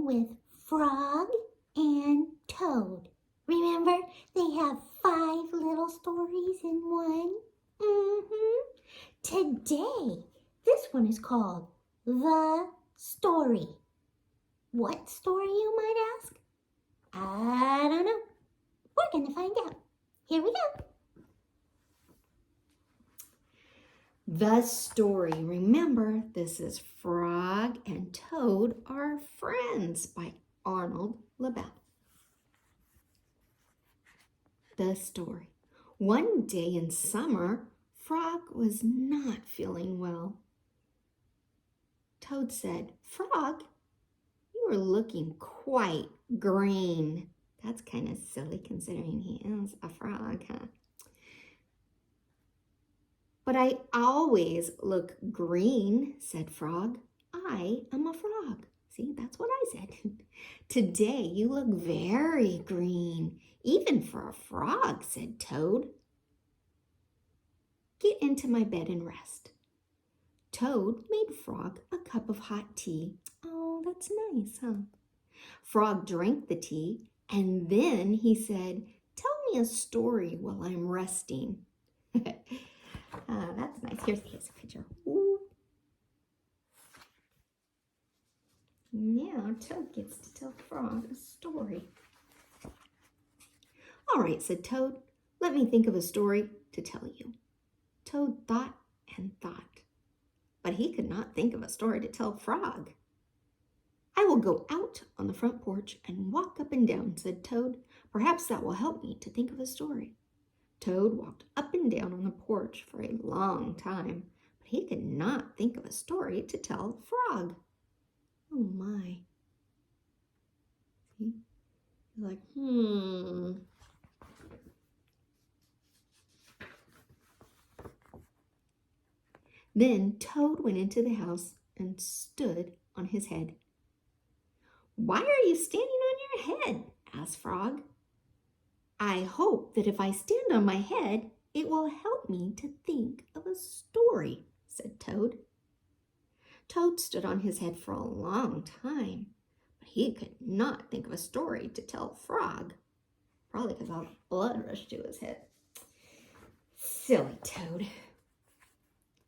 again with Frog and Toad. Remember, they have 5 little stories in one? Today, this one is called The Story. What story, you might ask? I don't know. We're going to find out. Here we go. The Story. Remember, this is Frog and Toad Are Friends by Arnold Lobel. The Story. One day in summer, Frog was not feeling well. Toad said, "Frog, you are looking quite green." That's kind of silly considering he is a frog, huh? "But I always look green," said Frog. "I am a frog." See, that's what I said. "Today you look very green, even for a frog," said Toad. "Get into my bed and rest." Toad made Frog a cup of hot tea. Oh, that's nice, huh? Frog drank the tea, and then he said, "Tell me a story while I'm resting." That's nice. Here's a picture. Ooh. Now Toad gets to tell Frog a story. "All right," said Toad. "Let me think of a story to tell you." Toad thought and thought, but he could not think of a story to tell Frog. "I will go out on the front porch and walk up and down," said Toad. "Perhaps that will help me to think of a story." Toad walked up and down on the porch for a long time, but he could not think of a story to tell Frog. Oh my. See? He's like, Then Toad went into the house and stood on his head. "Why are you standing on your head?" asked Frog. "I hope that if I stand on my head, it will help me to think of a story," said Toad. Toad stood on his head for a long time, but he could not think of a story to tell Frog. Probably because all the blood rushed to his head. Silly Toad.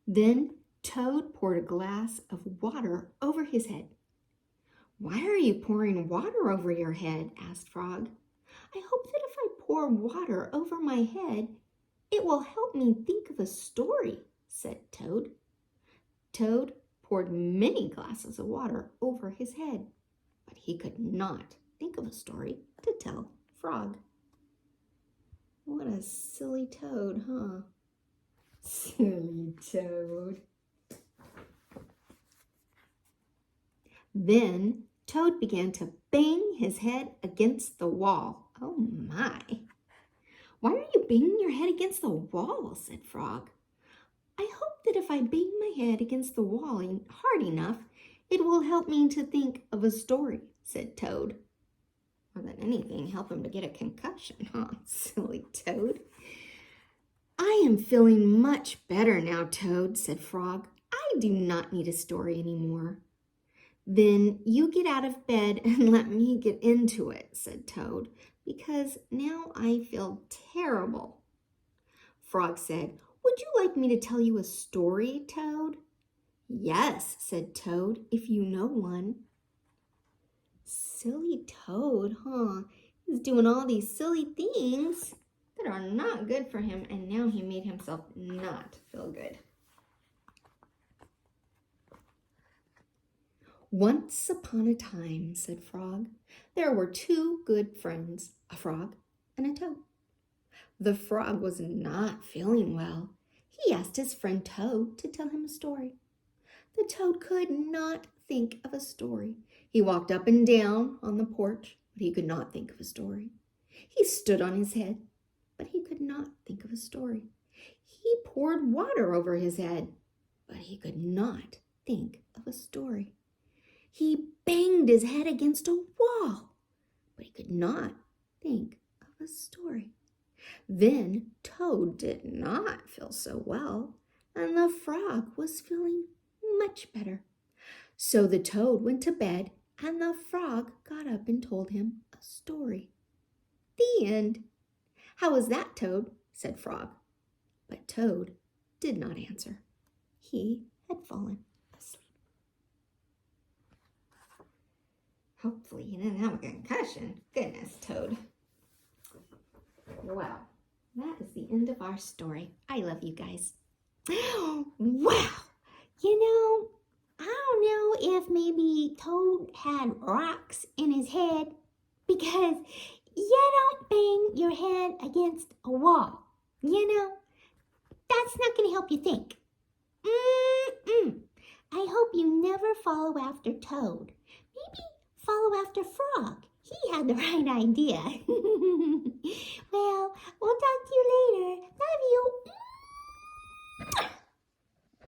Then Toad poured a glass of water over his head. "Why are you pouring water over your head?" asked Frog. "I hope that if I pour water over my head, it will help me think of a story," said Toad. Toad poured many glasses of water over his head, but he could not think of a story to tell Frog. What a silly Toad, huh? Silly Toad. Then Toad began to bang his head against the wall. Oh my. "Why are you banging your head against the wall?" said Frog. "I hope that if I bang my head against the wall hard enough, it will help me to think of a story," said Toad. More than anything, help him to get a concussion, huh? Silly Toad. "I am feeling much better now, Toad," said Frog. "I do not need a story anymore." "Then you get out of bed and let me get into it," said Toad, "because now I feel terrible." Frog said, "Would you like me to tell you a story, Toad?" "Yes," said Toad, "if you know one." Silly Toad, huh? He's doing all these silly things that are not good for him, and now he made himself not feel good. "Once upon a time," said Frog, "there were 2 good friends, a frog and a toad. The frog was not feeling well. He asked his friend Toad to tell him a story. The toad could not think of a story. He walked up and down on the porch, but he could not think of a story. He stood on his head, but he could not think of a story. He poured water over his head, but he could not think of a story. He banged his head against a wall, but he could not think of a story. Then Toad did not feel so well, and the frog was feeling much better. So the toad went to bed and the frog got up and told him a story. The end. How was that, Toad? Said Frog. But Toad did not answer. He had fallen asleep. Hopefully you didn't have a concussion. Goodness, Toad. Well, that is the end of our story. I love you guys. Wow! You know, I don't know if maybe Toad had rocks in his head, because you don't bang your head against a wall. You know, that's not going to help you think. I hope you never follow after Toad. Maybe follow after Frog. He had the right idea. Well, we'll talk to you later. Love you.